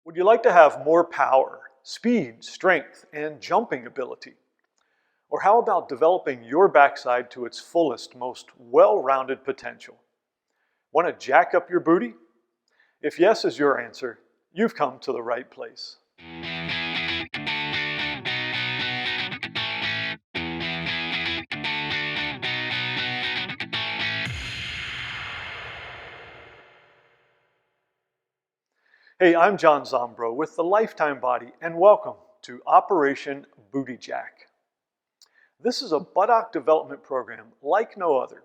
Would you like to have more power, speed, strength, and jumping ability? Or how about developing your backside to its fullest, most well-rounded potential? Want to jack up your booty? If yes is your answer, you've come to the right place. Hey, I'm John Zombro with the Lifetime Body, and welcome to Operation BootyJACK. This is a buttock development program like no other,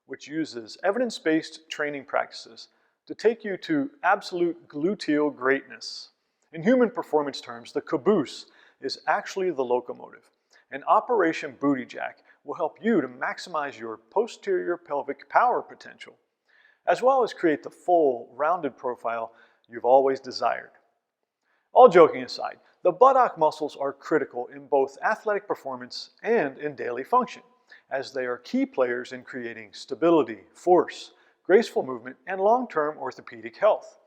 which uses evidence-based training practices to take you to absolute gluteal greatness. In human performance terms, the caboose is actually the locomotive, and Operation BootyJACK will help you to maximize your posterior pelvic power potential, as well as create the full, rounded profile you've always desired. All joking aside, the buttock muscles are critical in both athletic performance and in daily function, as they are key players in creating stability, force, graceful movement, and long-term orthopedic health.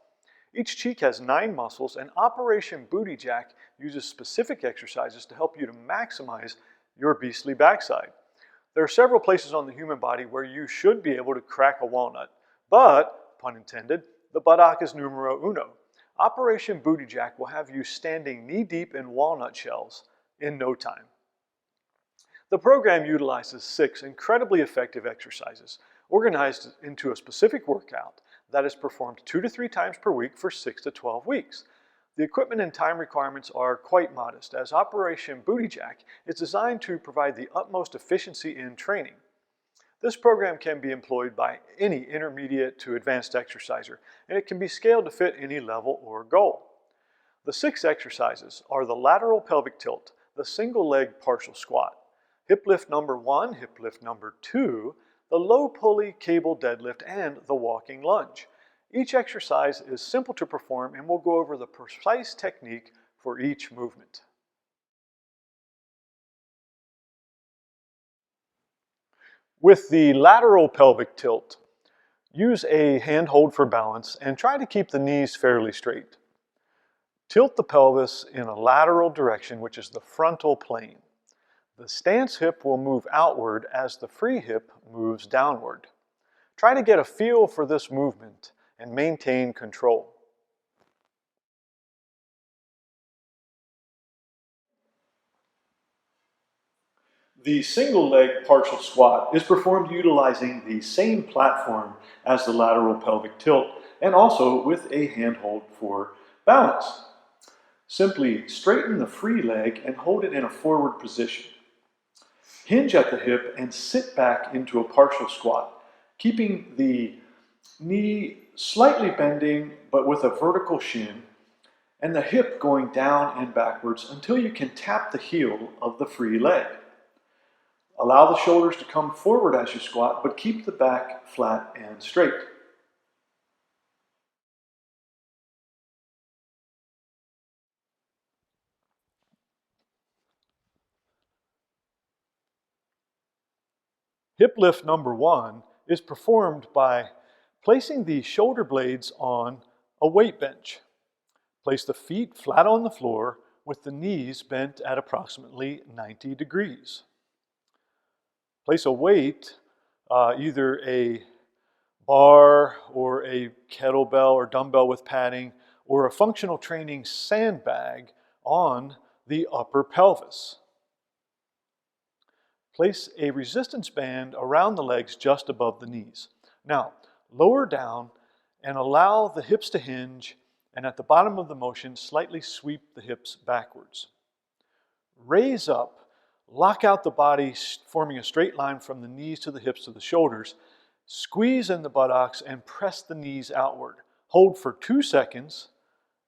Each cheek has 9 muscles, and Operation BootyJACK uses specific exercises to help you to maximize your beastly backside. There are several places on the human body where you should be able to crack a walnut, but, pun intended, the buttock is numero uno. Operation BootyJACK will have you standing knee-deep in walnut shells in no time. The program utilizes 6 incredibly effective exercises organized into a specific workout that is performed 2 to 3 times per week for 6 to 12 weeks. The equipment and time requirements are quite modest, as Operation BootyJACK is designed to provide the utmost efficiency in training. This program can be employed by any intermediate to advanced exerciser, and it can be scaled to fit any level or goal. The 6 exercises are the lateral pelvic tilt, the single leg partial squat, hip lift number 1, hip lift number 2, the low pulley cable deadlift, and the walking lunge. Each exercise is simple to perform, and we'll go over the precise technique for each movement. With the lateral pelvic tilt, use a hand hold for balance and try to keep the knees fairly straight. Tilt the pelvis in a lateral direction, which is the frontal plane. The stance hip will move outward as the free hip moves downward. Try to get a feel for this movement and maintain control. The single leg partial squat is performed utilizing the same platform as the lateral pelvic tilt and also with a handhold for balance. Simply straighten the free leg and hold it in a forward position. Hinge at the hip and sit back into a partial squat, keeping the knee slightly bending but with a vertical shin and the hip going down and backwards until you can tap the heel of the free leg. Allow the shoulders to come forward as you squat, but keep the back flat and straight. Hip lift number 1 is performed by placing the shoulder blades on a weight bench. Place the feet flat on the floor with the knees bent at approximately 90 degrees. Place a weight, either a bar or a kettlebell or dumbbell with padding or a functional training sandbag on the upper pelvis. Place a resistance band around the legs just above the knees. Now, lower down and allow the hips to hinge, and at the bottom of the motion, slightly sweep the hips backwards. Raise up. Lock out the body, forming a straight line from the knees to the hips to the shoulders. Squeeze in the buttocks and press the knees outward. Hold for 2 seconds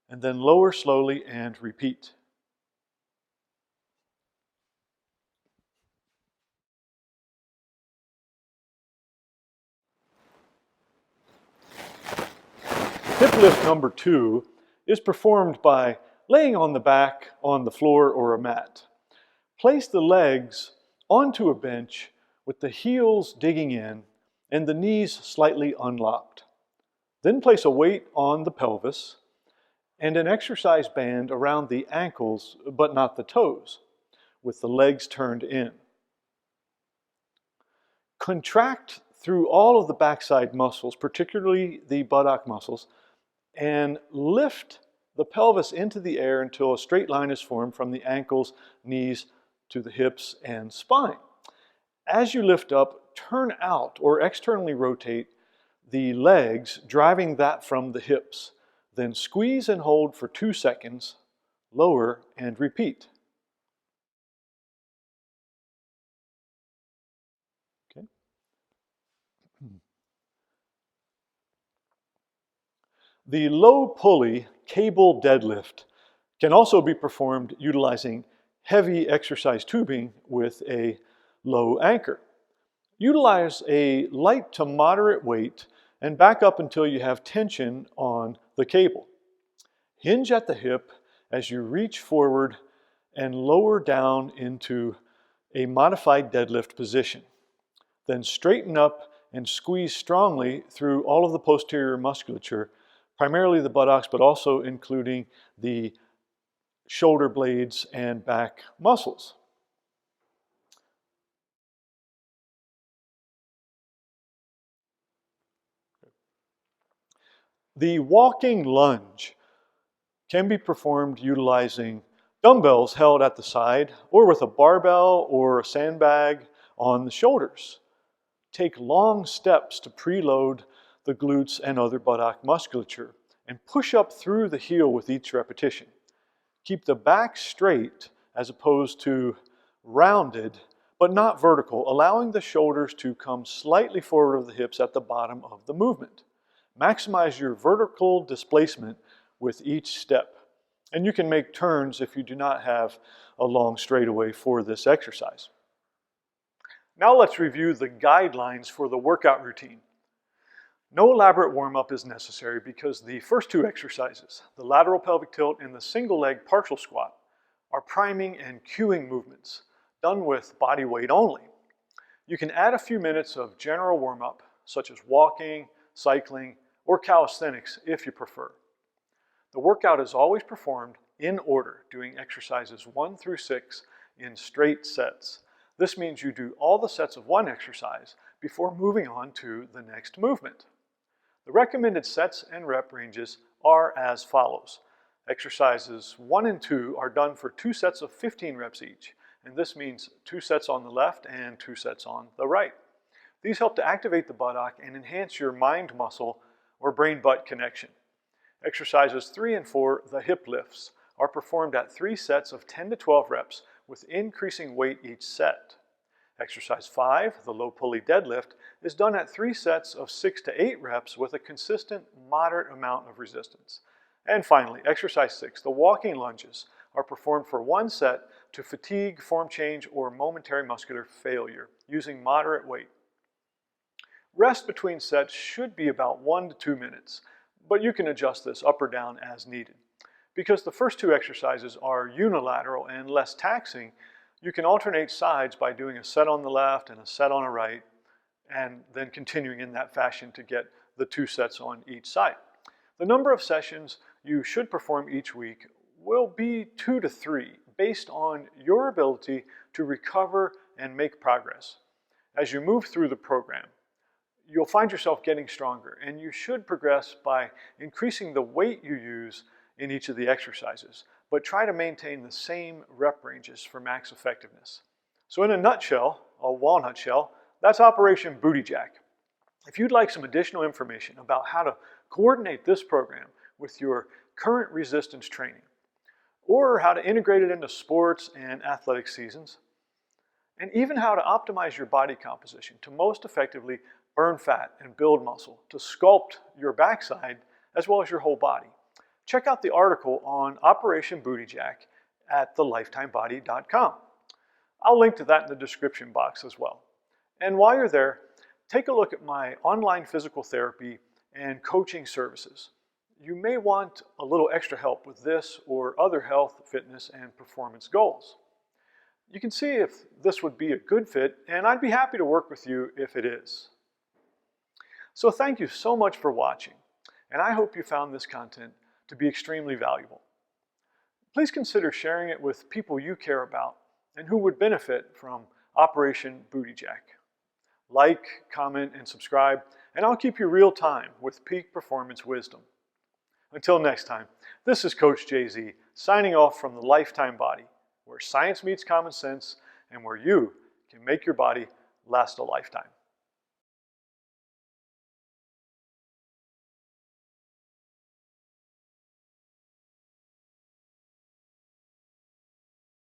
and then lower slowly and repeat. Hip lift number 2 is performed by laying on the back on the floor or a mat. Place the legs onto a bench with the heels digging in and the knees slightly unlocked. Then place a weight on the pelvis and an exercise band around the ankles, but not the toes, with the legs turned in. Contract through all of the backside muscles, particularly the buttock muscles, and lift the pelvis into the air until a straight line is formed from the ankles, knees to the hips and spine. As you lift up, turn out or externally rotate the legs, driving that from the hips. Then squeeze and hold for 2 seconds, lower and repeat. Okay. The low pulley cable deadlift can also be performed utilizing heavy exercise tubing with a low anchor. Utilize a light to moderate weight and back up until you have tension on the cable. Hinge at the hip as you reach forward and lower down into a modified deadlift position. Then straighten up and squeeze strongly through all of the posterior musculature, primarily the buttocks, but also including the shoulder blades and back muscles. The walking lunge can be performed utilizing dumbbells held at the side or with a barbell or a sandbag on the shoulders. Take long steps to preload the glutes and other buttock musculature and push up through the heel with each repetition. Keep the back straight as opposed to rounded, but not vertical, allowing the shoulders to come slightly forward of the hips at the bottom of the movement. Maximize your vertical displacement with each step. And you can make turns if you do not have a long straightaway for this exercise. Now let's review the guidelines for the workout routine. No elaborate warm-up is necessary because the first 2 exercises, the lateral pelvic tilt and the single leg partial squat, are priming and cueing movements done with body weight only. You can add a few minutes of general warm-up, such as walking, cycling, or calisthenics if you prefer. The workout is always performed in order, doing exercises 1 through 6 in straight sets. This means you do all the sets of one exercise before moving on to the next movement. The recommended sets and rep ranges are as follows. Exercises 1 and 2 are done for 2 sets of 15 reps each, and this means 2 sets on the left and 2 sets on the right. These help to activate the buttock and enhance your mind muscle or brain-butt connection. Exercises 3 and 4, the hip lifts, are performed at 3 sets of 10 to 12 reps with increasing weight each set. Exercise 5, the low pulley deadlift, is done at 3 sets of 6 to 8 reps with a consistent, moderate amount of resistance. And finally, exercise 6, the walking lunges, are performed for 1 set to fatigue, form change, or momentary muscular failure using moderate weight. Rest between sets should be about 1 to 2 minutes, but you can adjust this up or down as needed. Because the first 2 exercises are unilateral and less taxing, you can alternate sides by doing a set on the left and a set on the right, and then continuing in that fashion to get the 2 sets on each side. The number of sessions you should perform each week will be 2 to 3, based on your ability to recover and make progress. As you move through the program, you'll find yourself getting stronger, and you should progress by increasing the weight you use in each of the exercises, but try to maintain the same rep ranges for max effectiveness. So in a nutshell, a walnut shell, that's Operation BootyJACK. If you'd like some additional information about how to coordinate this program with your current resistance training, or how to integrate it into sports and athletic seasons, and even how to optimize your body composition to most effectively burn fat and build muscle to sculpt your backside as well as your whole body, check out the article on Operation BootyJACK at thelifetimebody.com. I'll link to that in the description box as well. And while you're there, take a look at my online physical therapy and coaching services. You may want a little extra help with this or other health, fitness, and performance goals. You can see if this would be a good fit, and I'd be happy to work with you if it is. So thank you so much for watching, and I hope you found this content to be extremely valuable. Please consider sharing it with people you care about and who would benefit from Operation BootyJACK. Like, comment, and subscribe, and I'll keep you real time with peak performance wisdom. Until next time, this is Coach JZ signing off from the Lifetime Body, where science meets common sense and where you can make your body last a lifetime.